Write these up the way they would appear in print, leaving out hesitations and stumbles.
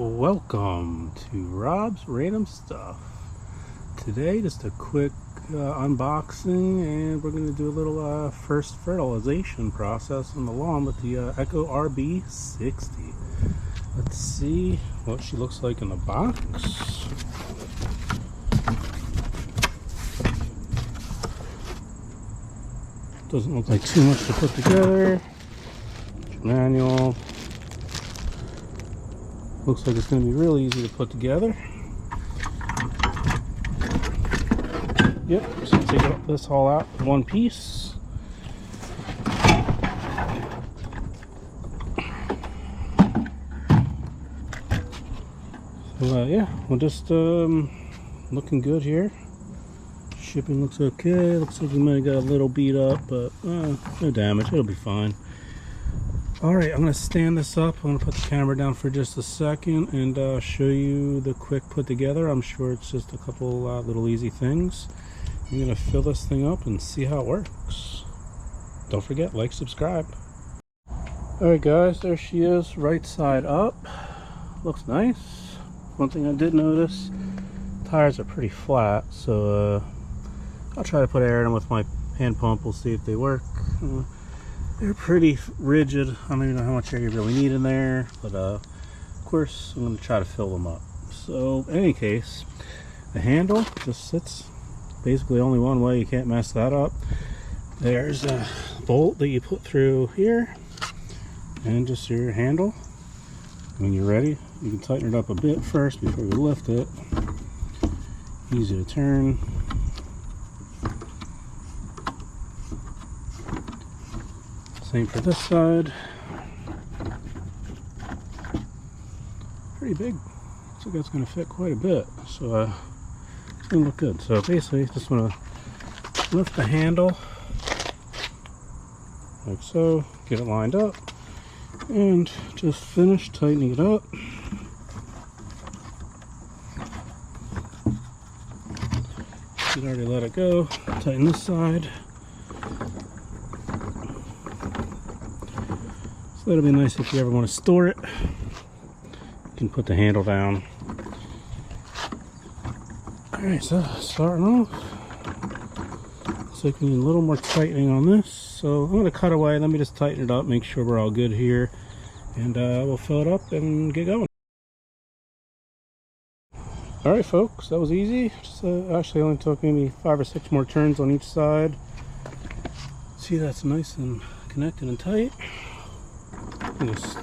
Welcome to Rob's Random Stuff. Today, just a quick unboxing, and we're going to do a little first fertilization process on the lawn with the rb-60. Let's see what she looks like in the box. Doesn't look like too much to put together. Manual. Looks like it's going to be really easy to put together. Yep, so take this all out in one piece. So yeah, we're just looking good here. Shipping looks okay. Looks like we might have got a little beat up, but no damage. It'll be fine. Alright, I'm going to stand this up. I'm going to put the camera down for just a second and show you the quick put together. I'm sure it's just a couple little easy things. I'm going to fill this thing up and see how it works. Don't forget, like, subscribe. Alright guys, there she is, right side up. Looks nice. One thing I did notice, tires are pretty flat, so I'll try to put air in them with my hand pump. We'll see if they work. They're pretty rigid. I don't even know how much air you really need in there, but of course I'm going to try to fill them up. So in any case, the handle just sits basically only one way. You can't mess that up. There's a bolt that you put through here and just your handle. When you're ready, you can tighten it up a bit first before you lift it. Easy to turn. Same for this side. Pretty big. Looks like it's going to fit quite a bit. So it's going to look good. So basically, just want to lift the handle like so, get it lined up, and just finish tightening it up. You already let it go. Tighten this side. So that'll be nice if you ever want to store it. You can put the handle down. Alright, so starting off. Looks like we need a little more tightening on this. So I'm going to cut away. Let me just tighten it up, make sure we're all good here. And we'll fill it up and get going. Alright folks, that was easy. Just, actually only took maybe 5 or 6 more turns on each side. See, that's nice and connected and tight. It's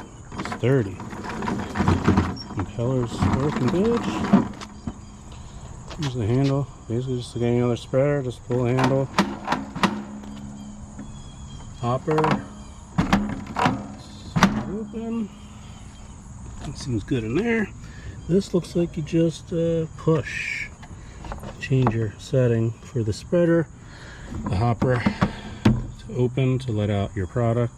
sturdy. Impeller's working good. Here's the handle. Basically just like any other spreader, just pull the handle. Hopper. Open. That seems good in there. This looks like you just push. Change your setting for the spreader. The hopper to open to let out your product.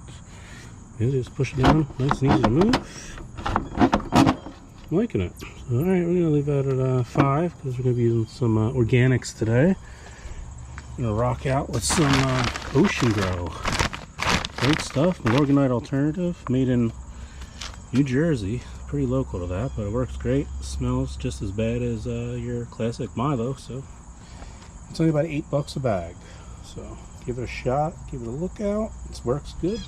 You just push it down, nice and easy to move. I'm liking it. So, alright, we're going to leave that at 5 because we're going to be using some organics today. I'm going to rock out with some Ocean Grow. Great stuff, an organite alternative made in New Jersey. Pretty local to that, but it works great. It smells just as bad as your classic Milo, so it's only about $8 a bag. So give it a shot, give it a look out. It works good.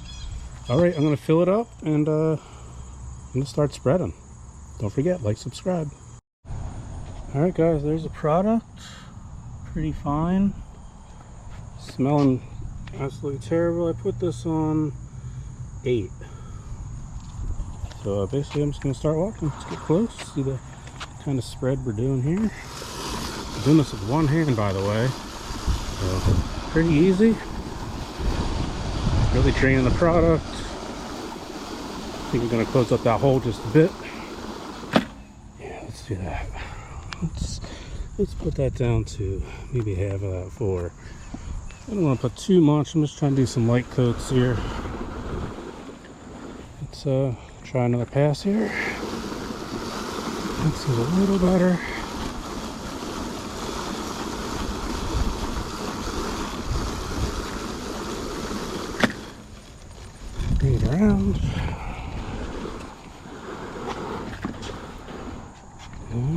Alright, I'm going to fill it up and I'm going to start spreading. Don't forget, like, subscribe. Alright guys, there's the product. Pretty fine. Smelling absolutely terrible. I put this on 8. So basically I'm just going to start walking. Let's get close, see the kind of spread we're doing here. I'm doing this with one hand, by the way. So pretty easy. Really draining the product. I think we're going to close up that hole just a bit. Yeah, let's do that. Let's put that down to maybe half of that for. I don't want to put too much. I'm just trying to do some light coats here. Let's try another pass here. That seems a little better. Bring it around.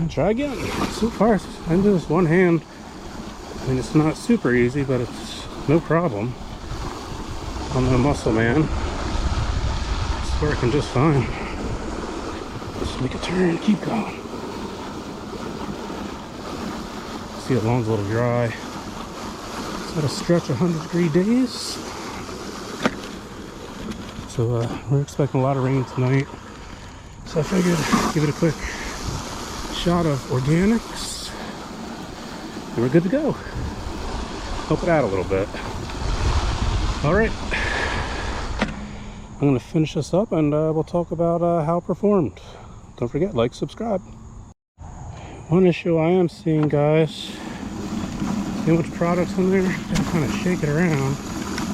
Try again. So far, I do this one hand. I mean, it's not super easy, but it's no problem. I'm no muscle man. It's working just fine. Just make a turn, keep going. See, the lawn's a little dry. It's got a stretch of 100-degree days. So we're expecting a lot of rain tonight. So I figured give it a quick shot of organics. And we're good to go. Help it out a little bit. Alright. I'm going to finish this up and we'll talk about how it performed. Don't forget, like, subscribe. One issue I am seeing, guys, see how much product's in there? You gotta kind of shake it around.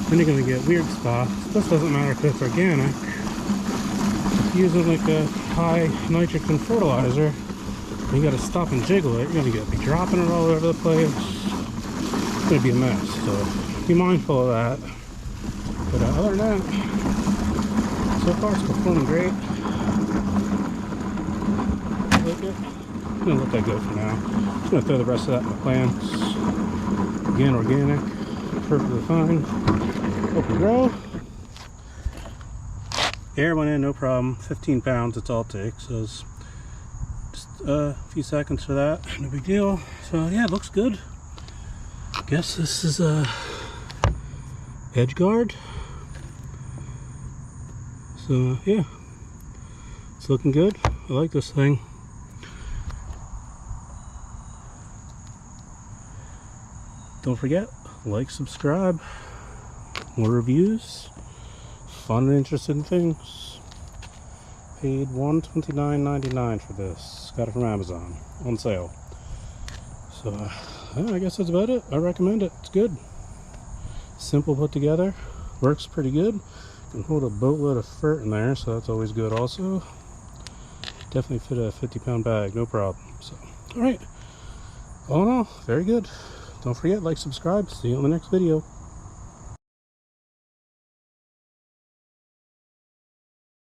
Then you're going to get weird spots. This doesn't matter if it's organic. If you're using like a high nitrogen fertilizer, you got to stop and jiggle it. You're going to be dropping it all over the place. It's going to be a mess. So be mindful of that. But other than that, so far it's performing great. I'm going to let that go for now. I'm just going to throw the rest of that in the plants. Again, organic, perfectly fine. Hope we grow. Air went in, no problem. 15 pounds, that's all it takes. So it's just a few seconds for that. No big deal. So yeah, it looks good. I guess this is a edge guard. So yeah, it's looking good. I like this thing. Don't forget, like, subscribe, more reviews, fun and interesting things. Paid $129.99 for this. Got it from Amazon on sale. So yeah, I guess that's about it. I recommend it. It's good. Simple put together. Works pretty good. Can hold a boatload of fur in there, so that's always good also. Definitely fit a 50-pound bag, no problem. So, alright. All in all, very good. Don't forget, like, subscribe. See you on the next video.